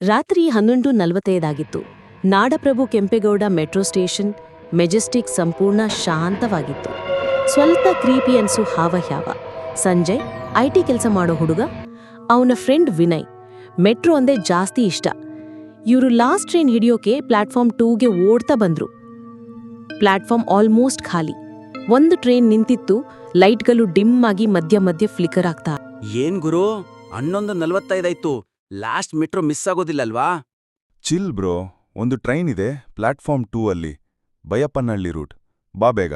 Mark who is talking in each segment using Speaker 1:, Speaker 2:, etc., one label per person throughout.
Speaker 1: ರಾತ್ರಿ 11:45 ನಾಡಪ್ರಭು Kempegowda metro station Majestic ಸಂಪೂರ್ಣ ಶಾಂತವಾಗಿತ್ತು. ಸ್ವಲ್ಪ ಕ್ರೀಪಿ ಅನ್ಸು ಹಾವಹ್ಯಾವ. ಸಂಜಯ್ ಐಟಿ ಕೆಲಸ ಮಾಡೋ ಹುಡುಗ, ಅವನ ಫ್ರೆಂಡ್ ವಿನಯ್. ಮೆಟ್ರೋ ಅಂದೇ ಜಾಸ್ತಿ ಇಷ್ಟ. ಇವರು ಲಾಸ್ಟ್ ಟ್ರೈನ್ ಹಿಡಿಯೋಕೆ ಪ್ಲಾಟ್ಫಾರ್ಮ್ 2ಗೆ ಓಡ್ತಾ ಬಂದ್ರು. ಪ್ಲಾಟ್ಫಾರ್ಮ್ ಆಲ್ಮೋಸ್ಟ್ ಖಾಲಿ. ಒಂದು ಟ್ರೈನ್ ನಿಂತಿತ್ತು. ಲೈಟ್ಗಳು ಡಿಮ್ ಆಗಿ ಮಧ್ಯ ಮಧ್ಯ ಫ್ಲಿಕರ್ ಆಗ್ತಾ.
Speaker 2: ಏನ್ ಗುರು, 11:45 ಲಾಸ್ಟ್ ಮೆಟ್ರೋ ಮಿಸ್ ಆಗೋದಿಲ್ಲಲ್ವಾ?
Speaker 3: ಚಿಲ್ ಬ್ರೋ, ಒಂದು ಟ್ರೈನ್ ಇದೆ ಪ್ಲಾಟ್ಫಾರ್ಮ್ 2 ಅಲ್ಲಿ, ಬೈಯಪ್ಪನಹಳ್ಳಿ ರೂಟ್. ಬಾ ಬೇಗ.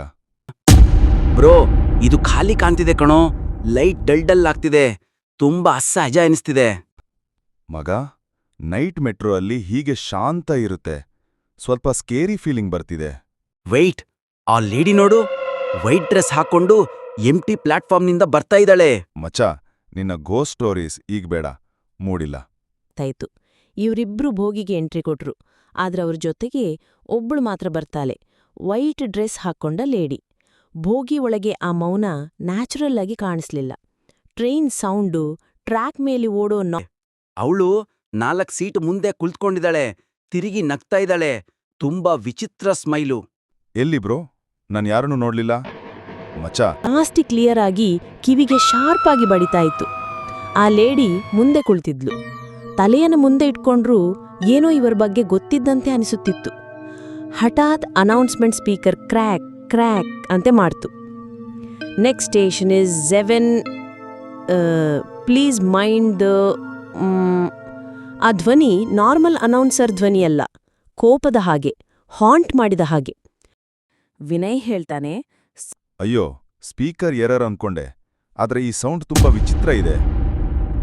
Speaker 2: ಬ್ರೋ, ಇದು ಖಾಲಿ ಕಾಣ್ತಿದೆ ಕಣೋ. ಲೈಟ್ ಡಲ್ ಆಗ್ತಿದೆ. ತುಂಬಾ ಅಸಹಜ ಅನಿಸ್ತಿದೆ.
Speaker 3: ಮಗ, ನೈಟ್ ಮೆಟ್ರೋ ಅಲ್ಲಿ ಹೀಗೆ ಶಾಂತ ಇರುತ್ತೆ. ಸ್ವಲ್ಪ ಸ್ಕೇರಿ ಫೀಲಿಂಗ್ ಬರ್ತಿದೆ.
Speaker 2: ವೈಟ್, ಆ ಲೇಡಿ ನೋಡು. ವೈಟ್ ಡ್ರೆಸ್ ಹಾಕೊಂಡು ಎಂಟಿ ಪ್ಲಾಟ್ಫಾರ್ಮ್ನಿಂದ ಬರ್ತಾ ಇದ್ದಾಳೆ.
Speaker 3: ಮಚ, ನಿನ್ನ ಗೋಸ್ಟ್ ಸ್ಟೋರೀಸ್ ಈಗ ಬೇಡ, ಮೂಡಿಲ್ಲ.
Speaker 1: ತಾಯ್ತು. ಇವರಿಬ್ರು ಭೋಗಿಗೆ ಎಂಟ್ರಿ ಕೊಟ್ರು. ಆದ್ರೆ ಅವ್ರ ಜೊತೆಗೆ ಒಬ್ಬಳು ಮಾತ್ರ ಬರ್ತಾಳೆ, ವೈಟ್ ಡ್ರೆಸ್ ಹಾಕ್ಕೊಂಡ ಲೇಡಿ. ಭೋಗಿ ಒಳಗೆ ಆ ಮೌನ ನ್ಯಾಚುರಲ್ ಆಗಿ ಕಾಣಿಸ್ಲಿಲ್ಲ. ಟ್ರೈನ್ ಸೌಂಡು, ಟ್ರ್ಯಾಕ್ ಮೇಲೆ ಓಡೋ
Speaker 2: ಅವಳು 4 ಸೀಟ್ ಮುಂದೆ ಕುಳಿತುಕೊಂಡಿದ್ದಾಳೆ. ತಿರುಗಿ ನಗ್ತಾ ಇದ್ದಾಳೆ. ತುಂಬಾ ವಿಚಿತ್ರ ಸ್ಮೈಲು.
Speaker 3: ಎಲ್ಲಿ ಬ್ರೋ? ನಾನು ಯಾರನ್ನೂ ನೋಡ್ಲಿಲ್ಲ. ಮಚ,
Speaker 1: ಜಾಸ್ತಿ ಕ್ಲಿಯರ್ ಆಗಿ ಕಿವಿಗೆ ಶಾರ್ಪ್ ಆಗಿ ಬಡಿತಾ ಇತ್ತು. ಆ ಲೇಡಿ ಮುಂದೆ ಕುಳಿತಿದ್ಲು. ತಲೆಯನ್ನು ಮುಂದೆ ಇಟ್ಕೊಂಡ್ರೂ ಏನೋ ಇವರ ಬಗ್ಗೆ ಗೊತ್ತಿದ್ದಂತೆ ಅನಿಸುತ್ತಿತ್ತು. ಹಠಾತ್ ಅನೌನ್ಸ್ಮೆಂಟ್ ಸ್ಪೀಕರ್ ಕ್ರ್ಯಾಕ್ ಕ್ರ್ಯಾಕ್ ಅಂತೆ ಮಾಡ್ತು. Next station is 7, please mind the. ಆ ಧ್ವನಿ ನಾರ್ಮಲ್ ಅನೌನ್ಸರ್ ಧ್ವನಿಯಲ್ಲ, ಕೋಪದ ಹಾಗೆ, ಹಾಂಟ್ ಮಾಡಿದ ಹಾಗೆ. ವಿನಯ್ ಹೇಳ್ತಾನೆ,
Speaker 3: ಅಯ್ಯೋ, ಸ್ಪೀಕರ್ ಎರರ್ ಅನ್ಕೊಂಡೆ. ಆದ್ರೆ ಈ ಸೌಂಡ್ ತುಂಬಾ ವಿಚಿತ್ರ ಇದೆ.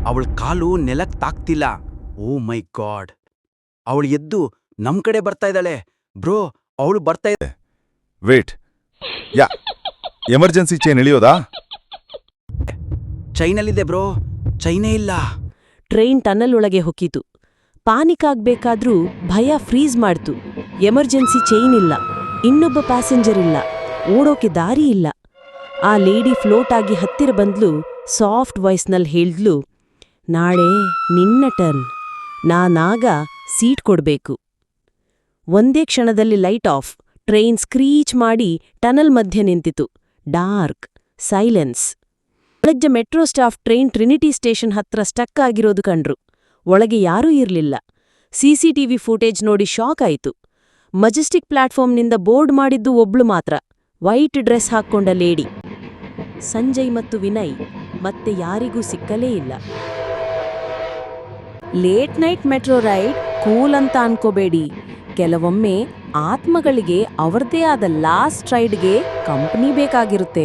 Speaker 2: ಅವಳ ಕಾಲು ನೆಲಕ್ ತಾಕ್ತಿಲ್ಲ. ಓ ಮೈ ಗಾಡ್. ಅವಳು ಎದ್ದು ನಮ್ ಕಡೆ ಬರ್ತಾ ಇದ್ದಾಳೆ. ಬ್ರೋ, ಅವಳು ಬರ್ತಾ ಇದೆ.
Speaker 3: ವೇಟ್, ಯಾ ಎಮರ್ಜೆನ್ಸಿ ಚೈನ್ ಇಳಿಯೋದಾ?
Speaker 2: ಚೈನಲ್ಲಿದೆ ಬ್ರೋ, ಚೈನೇ ಇಲ್ಲ.
Speaker 1: ಟ್ರೈನ್ ಟನಲ್ ಒಳಗೆ ಹೊಕ್ಕಿತು. ಪಾನಿಕ್ ಆಗ್ಬೇಕಾದ್ರೂ ಭಯ ಫ್ರೀಸ್ ಮಾಡ್ತು. ಎಮರ್ಜೆನ್ಸಿ ಚೈನ್ ಇಲ್ಲ, ಇನ್ನೊಬ್ಬ ಪ್ಯಾಸೆಂಜರ್ ಇಲ್ಲ, ಓಡೋಕೆ ದಾರಿ ಇಲ್ಲ. ಆ ಲೇಡಿ ಫ್ಲೋಟ್ ಆಗಿ ಹತ್ತಿರ ಬಂದ್ಲು. ಸಾಫ್ಟ್ ವಾಯ್ಸ್ನಲ್ಲಿ ಹೇಳಿದ್ಲು, ನಾಳೆ ನಿನ್ನ ಟರ್ನ್. ನಾನಾಗ ಸೀಟ್ ಕೊಡ್ಬೇಕು. ಒಂದೇ ಕ್ಷಣದಲ್ಲಿ ಲೈಟ್ ಆಫ್. ಟ್ರೈನ್ ಸ್ಕ್ರೀಚ್ ಮಾಡಿ ಟನಲ್ ಮಧ್ಯೆ ನಿಂತಿತು. Dark, silence. ಒಳಗ್ಜ metro staff train Trinity station ಹತ್ರ ಸ್ಟಕ್ ಆಗಿರೋದು ಕಂಡ್ರು. ಒಳಗೆ ಯಾರೂ ಇರ್ಲಿಲ್ಲ. ಸಿಸಿಟಿವಿ ಫುಟೇಜ್ ನೋಡಿ ಶಾಕ್ ಆಯಿತು. ಮಜೆಸ್ಟಿಕ್ ಪ್ಲಾಟ್ಫಾರ್ಮ್ನಿಂದ ಬೋರ್ಡ್ ಮಾಡಿದ್ದು ಒಬ್ಳು ಮಾತ್ರ, ವೈಟ್ ಡ್ರೆಸ್ ಹಾಕ್ಕೊಂಡ ಲೇಡಿ. ಸಂಜಯ್ ಮತ್ತು ವಿನಯ್ ಮತ್ತೆ ಯಾರಿಗೂ ಸಿಕ್ಕಲೇ ಇಲ್ಲ. Late night metro ride cool ಅಂತ ಅನ್ಕೋಬೇಡಿ. ಕೆಲವೊಮ್ಮೆ ಆತ್ಮಗಳಿಗೆ ಅವರದೇ ಆದ ಲಾಸ್ಟ್ ರೈಡ್ಗೆ ಕಂಪನಿ ಬೇಕಾಗಿರುತ್ತೆ.